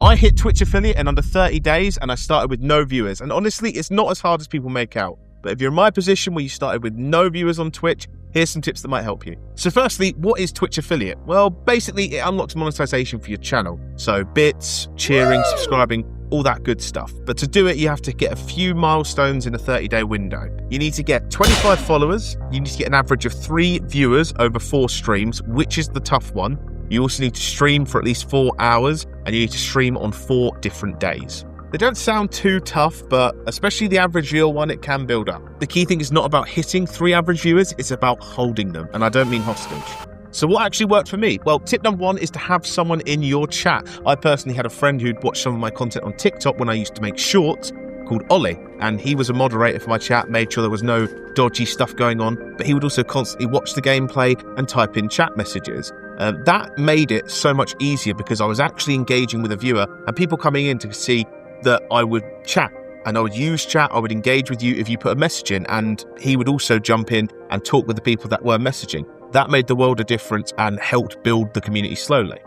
I hit Twitch affiliate in under 30 days and I started with no viewers. And honestly, it's not as hard as people make out. But if you're in my position where you started with no viewers on Twitch, here's some tips that might help you. So firstly, what is Twitch affiliate? Well, basically it unlocks monetization for your channel. So bits, cheering, subscribing, all that good stuff. But to do it, you have to get a few milestones in a 30-day window. You need to get 25 followers. You need to get an average of 3 viewers over 4 streams, which is the tough one. You also need to stream for at least 4 hours, and you need to stream on 4 different days. They don't sound too tough, but especially the average viewer one, it can build up. The key thing is not about hitting 3 average viewers, it's about holding them, and I don't mean hostage. So what actually worked for me? Well, tip number 1 is to have someone in your chat. I personally had a friend who'd watched some of my content on TikTok when I used to make shorts, called Ollie, and he was a moderator for my chat, made sure there was no dodgy stuff going on, but he would also constantly watch the gameplay and type in chat messages. That made it so much easier because I was actually engaging with a viewer and people coming in to see that I would chat and I would use chat, I would engage with you if you put a message in, and he would also jump in and talk with the people that were messaging. That made the world a difference and helped build the community slowly.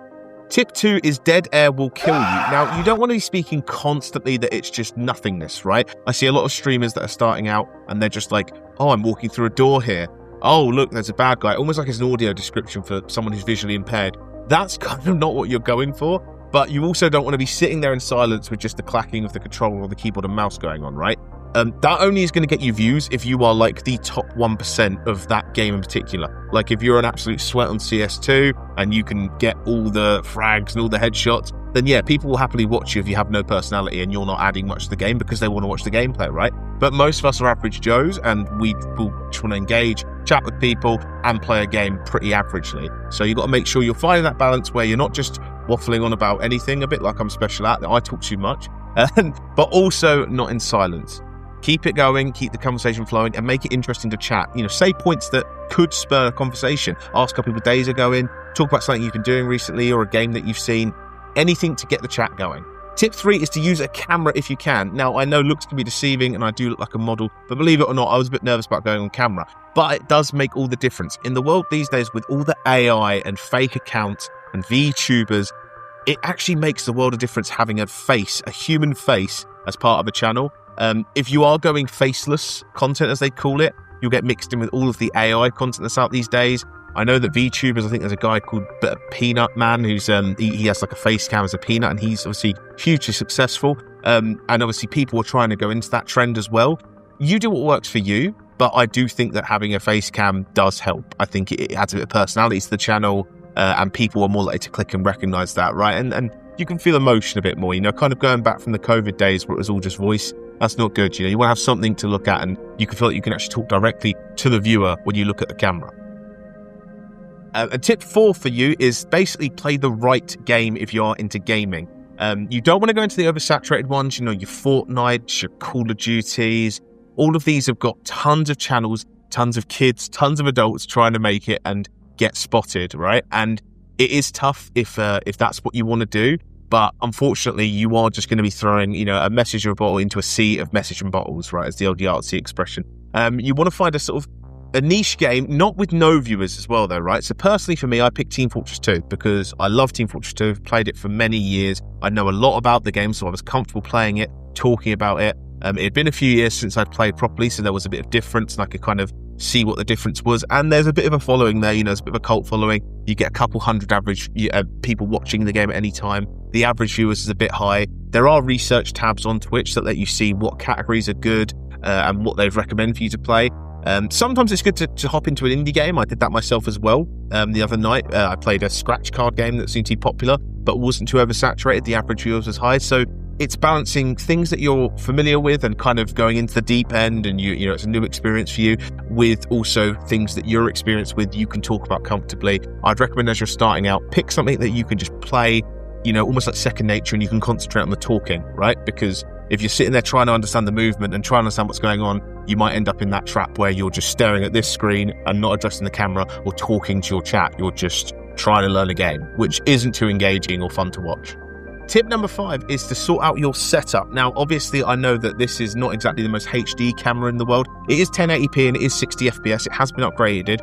Tip 2 is dead air will kill you. Now, you don't want to be speaking constantly that it's just nothingness, right? I see a lot of streamers that are starting out and they're just like, oh, I'm walking through a door here. Oh, look, there's a bad guy. Almost like it's an audio description for someone who's visually impaired. That's kind of not what you're going for, but you also don't want to be sitting there in silence with just the clacking of the controller or the keyboard and mouse going on, right? That only is going to get you views if you are like the top 1% of that game in particular. Like if you're an absolute sweat on CS2 and you can get all the frags and all the headshots, then yeah, people will happily watch you if you have no personality and you're not adding much to the game because they want to watch the gameplay, right? But most of us are average Joes and we will just want to engage, chat with people and play a game pretty averagely. So you've got to make sure you're finding that balance where you're not just waffling on about anything, a bit like I'm special at, that I talk too much, but also not in silence. Keep it going, keep the conversation flowing, and make it interesting to chat. You know, say points that could spur a conversation. Ask how people's days are going, talk about something you've been doing recently or a game that you've seen, anything to get the chat going. Tip 3 is to use a camera if you can. Now, I know looks can be deceiving and I do look like a model, but believe it or not, I was a bit nervous about going on camera. But it does make all the difference. In the world these days, with all the AI and fake accounts and VTubers, it actually makes the world of difference having a face, a human face, as part of a channel. If you are going faceless content, as they call it, you'll get mixed in with all of the AI content that's out these days. I know that VTubers, I think there's a guy called Peanut Man who's he has like a face cam as a peanut and he's obviously hugely successful. And obviously people are trying to go into that trend as well. You do what works for you, but I do think that having a face cam does help. I think it adds a bit of personality to the channel and people are more likely to click and recognize that, right? And you can feel emotion a bit more, you know, kind of going back from the COVID days where it was all just voice. That's not good, you know. You want to have something to look at and you can feel like you can actually talk directly to the viewer when you look at the camera. And tip 4 for you is basically play the right game if you are into gaming. You don't want to go into the oversaturated ones, you know, your Fortnite, your Call of Duties. All of these have got tons of channels, tons of kids, tons of adults trying to make it and get spotted, right? And it is tough if that's what you want to do. But unfortunately, you are just going to be throwing, you know, a message or a bottle into a sea of message and bottles, right? As the old artsy expression. You want to find a sort of a niche game, not with no viewers as well, though, right? So personally, for me, I picked Team Fortress 2 because I love Team Fortress 2. I've played it for many years. I know a lot about the game, so I was comfortable playing it, talking about it. It had been a few years since I'd played properly, so there was a bit of difference, and I could kind of see what the difference was. And there's a bit of a following there, you know, there's a bit of a cult following. You get a couple hundred average people watching the game at any time. The average viewers is a bit high. There are research tabs on Twitch that let you see what categories are good and what they'd recommend for you to play. Sometimes it's good to hop into an indie game. I did that myself as well. The other night, I played a scratch card game that seemed to be popular, but wasn't too oversaturated. The average viewers was high. So it's balancing things that you're familiar with and kind of going into the deep end, and you know, it's a new experience for you, with also things that you're experienced with, you can talk about comfortably. I'd recommend as you're starting out, pick something that you can just play, you know, almost like second nature, and you can concentrate on the talking, right? Because if you're sitting there trying to understand the movement and trying to understand what's going on, you might end up in that trap where you're just staring at this screen and not addressing the camera or talking to your chat. You're just trying to learn a game, which isn't too engaging or fun to watch. Tip number 5 is to sort out your setup. Now, obviously, I know that this is not exactly the most HD camera in the world. It is 1080p and it is 60 FPS. It has been upgraded,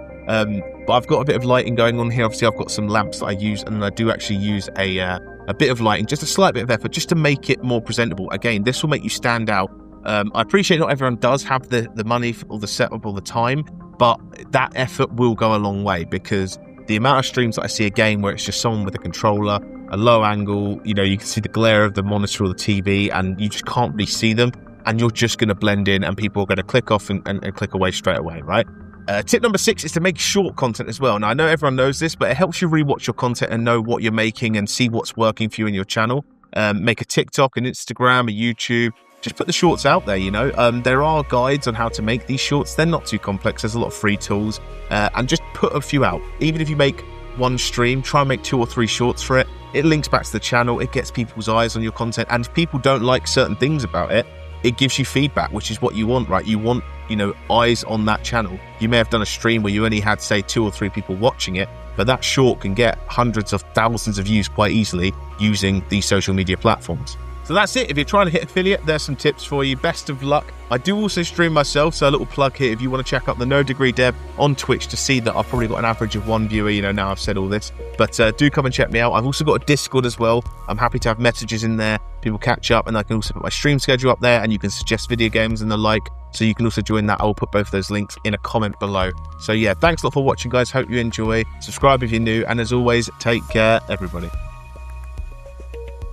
but I've got a bit of lighting going on here. Obviously, I've got some lamps that I use, and I do actually use a a bit of lighting, just a slight bit of effort, just to make it more presentable. Again, this will make you stand out. I appreciate not everyone does have the money or the setup or the time, but that effort will go a long way, because the amount of streams that I see again where it's just someone with a controller, a low angle, you can see the glare of the monitor or the TV, and you just can't really see them, and you're just going to blend in, and people are going to click off and click away straight away, right? Tip number 6 is to make short content as well. Now, I know everyone knows this, but it helps you rewatch your content and know what you're making and see what's working for you in your channel. Make a TikTok, an Instagram, a YouTube. Just put the shorts out there, There are guides on how to make these shorts. They're not too complex. There's a lot of free tools. And just put a few out. Even if you make one stream, try and make 2 or 3 shorts for it. It links back to the channel. It gets people's eyes on your content. And if people don't like certain things about it, it gives you feedback, which is what you want, right? You want, eyes on that channel. You may have done a stream where you only had, say, 2 or 3 people watching it, but that short can get hundreds of thousands of views quite easily using these social media platforms. So that's it. If you're trying to hit affiliate, there's some tips for you. Best of luck. I do also stream myself, so a little plug here. If you want to check out the No Degree Dev on Twitch to see that I've probably got an average of 1 viewer, now I've said all this. But do come and check me out. I've also got a Discord as well. I'm happy to have messages in there. People catch up, and I can also put my stream schedule up there, and you can suggest video games and the like. So you can also join that. I will put both those links in a comment below. So yeah, thanks a lot for watching, guys. Hope you enjoy. Subscribe if you're new. And as always, take care, everybody.